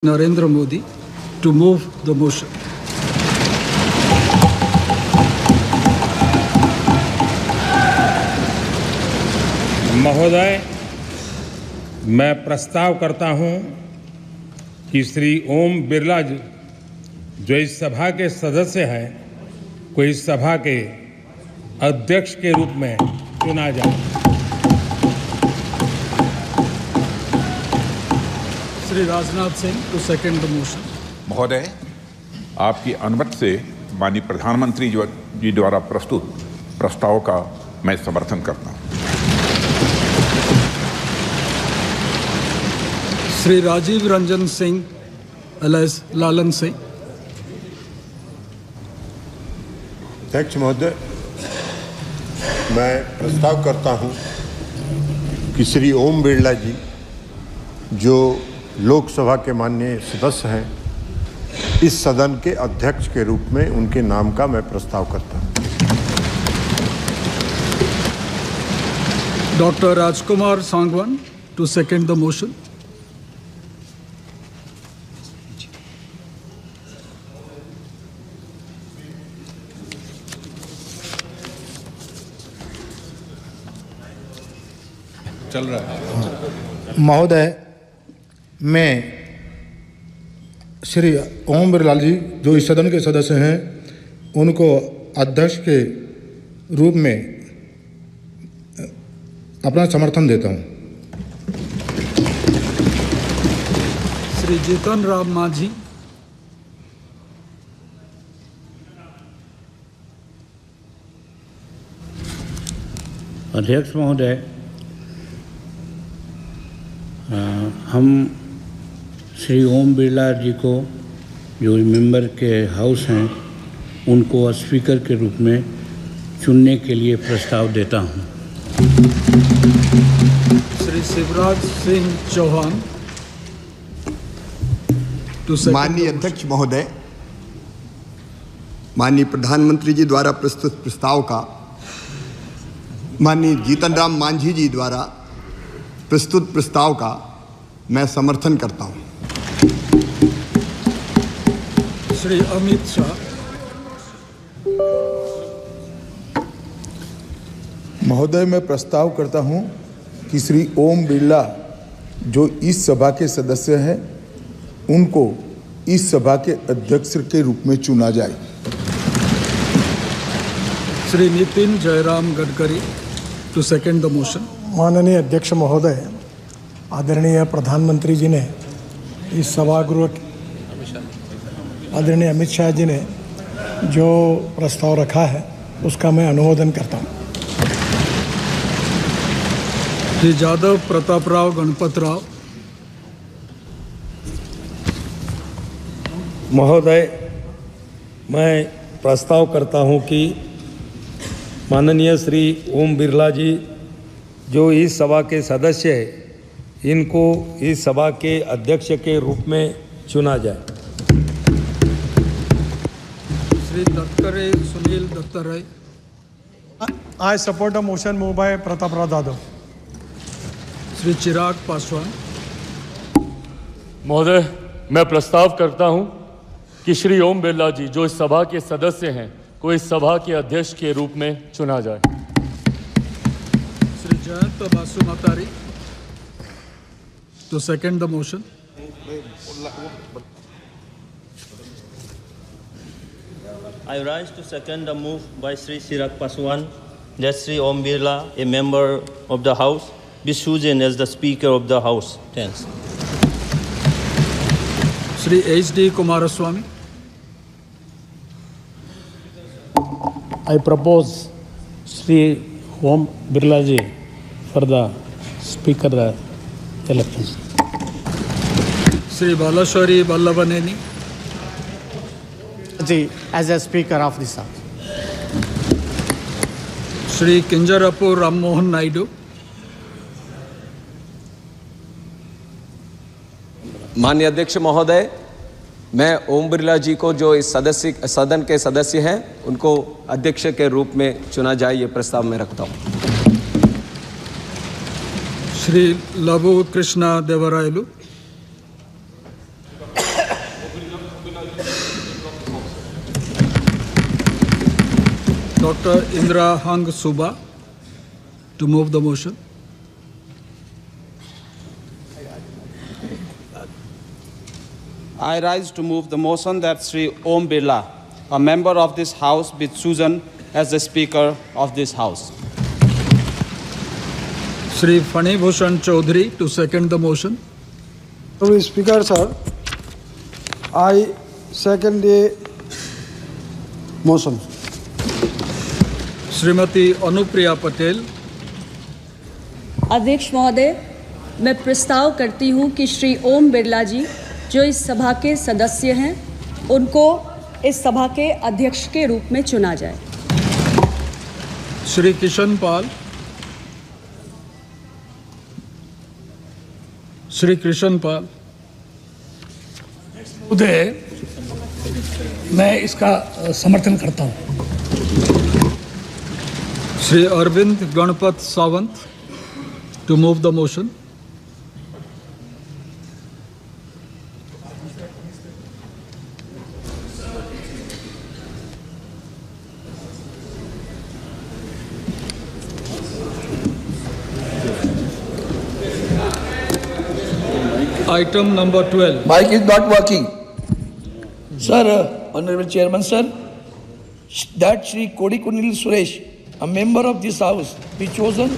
Narendra Modi to move the motion. महोदय, मैं प्रस्ताव करता हूं कि श्री ओम बिरला जी, जो इस सभा के सदस्य हैं, को इस सभा के अध्यक्ष के रूप में चुना जाए। Shri Rajnath Singh to second the motion. महोदय, आपकी अनुमति से माननीय प्रधानमंत्री जी द्वारा प्रस्तुत प्रस्ताव का मैं समर्थन करता हूं। श्री राजीव रंजन सिंह एलएस लालन सिंह। अध्यक्ष महोदय, मैं प्रस्ताव करता हूं कि श्री ओम बिरला जी, जो लोकसभा के माननीय सदस्य हैं, इस सदन के अध्यक्ष के रूप में उनके नाम का मैं प्रस्ताव करता हूं। Doctor Rajkumar Sangwan to second the motion. चल रहा है। महोदय, मैं श्री ओम बिरला जी, जो इस सदन के सदस्य हैं, उनको अध्यक्ष के रूप में अपना समर्थन देता हूं। श्री जीतन राम मांझी। अध्यक्ष महोदय, हम श्री ओम बिरला जी को, जो मेंबर के हाउस हैं, उनको स्पीकर के रूप में चुनने के लिए प्रस्ताव देता हूं। Shri Shivraj Singh Chouhan to second. माननीय अध्यक्ष महोदय, माननीय प्रधानमंत्री जी द्वारा प्रस्तुत प्रस्ताव का माननीय जीतन राम मांझी जी द्वारा प्रस्तुत प्रस्ताव का मैं समर्थन करता हूं। श्री अमित शाह। महोदय, मैं प्रस्ताव करता हूं कि श्री ओम बिरला, जो इस सभा के सदस्य हैं, उनको इस सभा के अध्यक्ष के रूप में चुना जाए। Shri Nitin Jairam Gadkari to second the motion. माननीय अध्यक्ष महोदय, आदरणीय प्रधानमंत्री जी ने इस सभागृह, आदरणीय अमित शाह जी ने जो प्रस्ताव रखा है, उसका मैं अनुमोदन करता हूँ। श्री जादव प्रताप राव गणपत राव। महोदय, मैं प्रस्ताव करता हूं कि माननीय श्री ओम बिरला जी, जो इस सभा के सदस्य हैं, इनको इस सभा के अध्यक्ष के रूप में चुना जाए। Shri Dattare Sunil Dattatreya. I support a motion moved by Pratap Rao Dadhav. Shri Chirag Paswan. महोदय, मैं प्रस्ताव करता हूं कि श्री ओम बिरला जी, जो इस सभा के सदस्य हैं, को इस सभा के अध्यक्ष के रूप में चुना जाए। Shri Jayant Basumatary to second the motion. I rise to second the move by Sri Chirag Paswan that Sri Om Birla, a member of the House, be chosen as the Speaker of the House. Thanks. Shri HD Kumaraswamy. I propose Sri Om Birla ji for the Speaker election. Shri Balashowry Vallabhaneni ji as a Speaker of this House. Shri Kinjarapu Ram Mohan Naidu. माननीय अध्यक्ष महोदय, मैं ओम बिरला जी को, जो इस सदन के सदस्य हैं, उनको अध्यक्ष के रूप में चुना जाए, ये प्रस्ताव मैं रखता हूं। Shri लवु Krishna Devarayalu. Dr. Indra Hang Suba to move the motion. I rise to move the motion that Sri Om Birla, a member of this House, be chosen as the Speaker of this House. Sri Fani Bhushan Chaudhary to second the motion. Honorable Speaker, sir, I second the motion. Srimati Anupriya Patel. अध्यक्ष महोदय, मैं प्रस्ताव करती हूं कि श्री ओम बिरला जी जो इस सभा के सदस्य हैं उनको इस सभा के अध्यक्ष के रूप में चुना जाए। श्री किशन पाल। श्री कृष्ण पाल। महोदय, मैं इसका समर्थन करता हूं। Sri Arvind Ganpat Sawant to move the motion. Item number 12. Mic is not working. Sir, Honorable Chairman, sir, that Shri Kodikunil Suresh, a member of this House, be chosen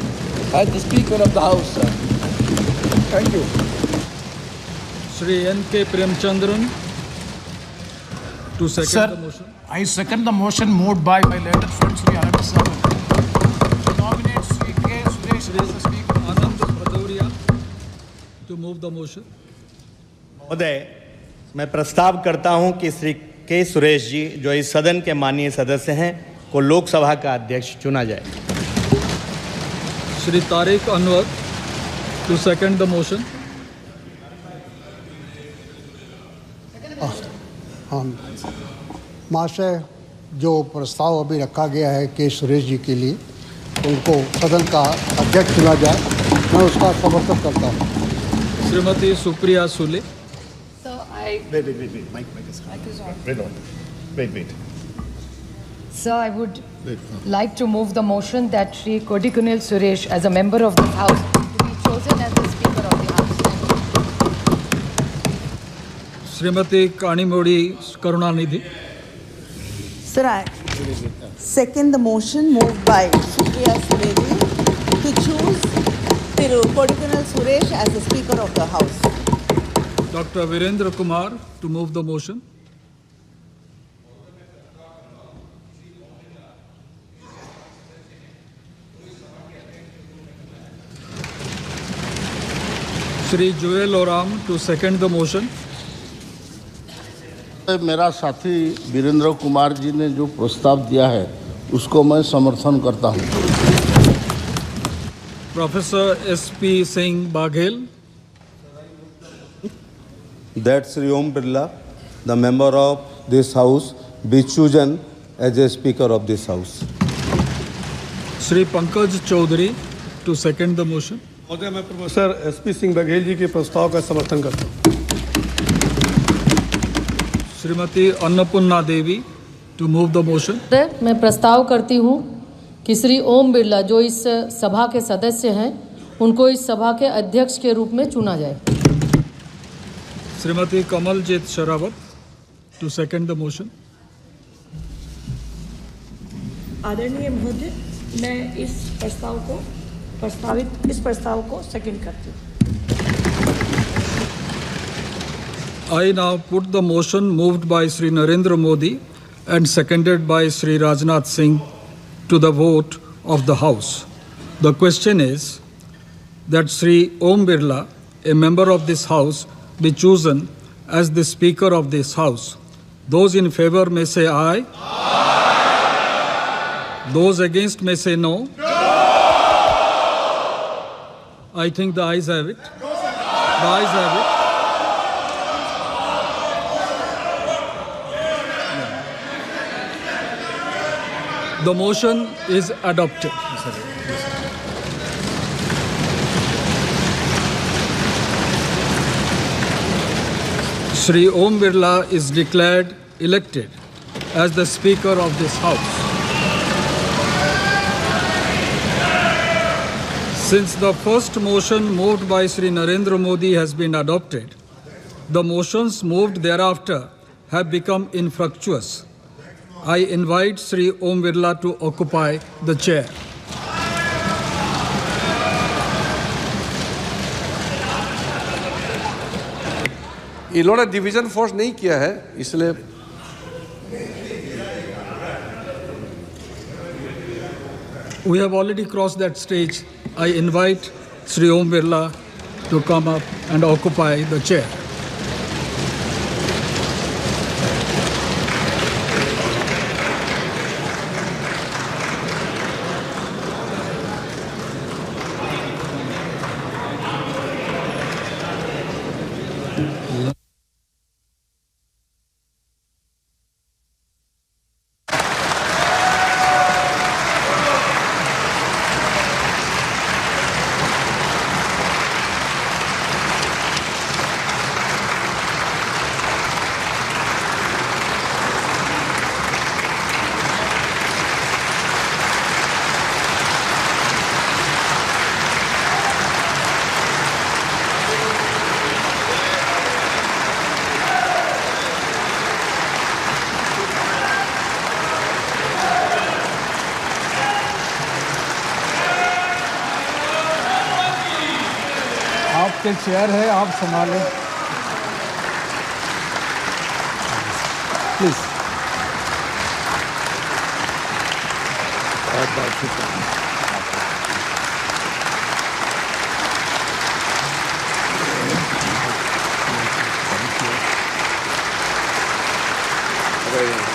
as the Speaker of the House, sir. Thank you. Shri N.K. Premchandran to second the motion. I second the motion moved by my learned friend Shri Anand Sawan to nominate Shri K. Suresh as the Speaker. Anand Bhadauria to move the motion. महोदय, मैं प्रस्ताव करता हूं कि श्री के सुरेश जी जो इस सदन के माननीय सदस्य हैं को लोकसभा का अध्यक्ष चुना जाए। Shri Tariq Anwar to second the motion. महाशय, जो प्रस्ताव अभी रखा गया है के सुरेश जी के लिए, उनको सदन का अध्यक्ष चुना जाए, मैं उसका समर्थन करता हूँ। Shrimati Supriya Sule. Wait. Sir, I would like to move the motion that Shri Kodikunil Suresh, as a member of this House, to be chosen as the Speaker of the House. Srimati Kanimodi Karunanidhi. Sir, I second the motion moved by Supriya Suleji to choose Kodikunil Suresh as the Speaker of the House. Dr. Virendra Kumar to move the motion. Shri Joel Oram to second the motion. मेरा साथी वीरेंद्र कुमार जी ने जो प्रस्ताव दिया है उसको मैं समर्थन करता हूं। Professor S.P. Singh Baghel. That Sri Om Birla, the member of this House, be chosen as a Speaker of this House. Shri Pankaj Chaudhary to second the motion. महोदय, मैं प्रोफेसर एसपी सिंह बघेल जी के प्रस्ताव का समर्थन करता हूँ। श्रीमती अन्नपूर्णा देवी to move the motion. मैं प्रस्ताव करती हूँ कि श्री ओम बिरला जो इस सभा के सदस्य हैं उनको इस सभा के अध्यक्ष के रूप में चुना जाए। Shrimati Kamaljeet Sherawat to second the motion. आदरणीय महोदय, मैं इस प्रस्ताव को सेकंड करती हूँ। I now put the motion moved by Sri Narendra Modi and seconded by Sri Rajnath Singh to the vote of the House. The question is that Sri Om Birla, a member of this House, be chosen as the Speaker of this House. Those in favor may say aye. Aye. Those against may say no. No. I think the ayes have it. The ayes have it. The motion is adopted. Shri Om Birla is declared elected as the Speaker of this House. Since the first motion moved by Shri Narendra Modi has been adopted, the motions moved thereafter have become infructuous. I invite Shri Om Birla to occupy the chair. इन्होंने division force नहीं किया है, इसलिए We have already crossed that stage. I invite Shri Om Birla to come up and occupy the chair. आपके chair है, आप संभालें please. Very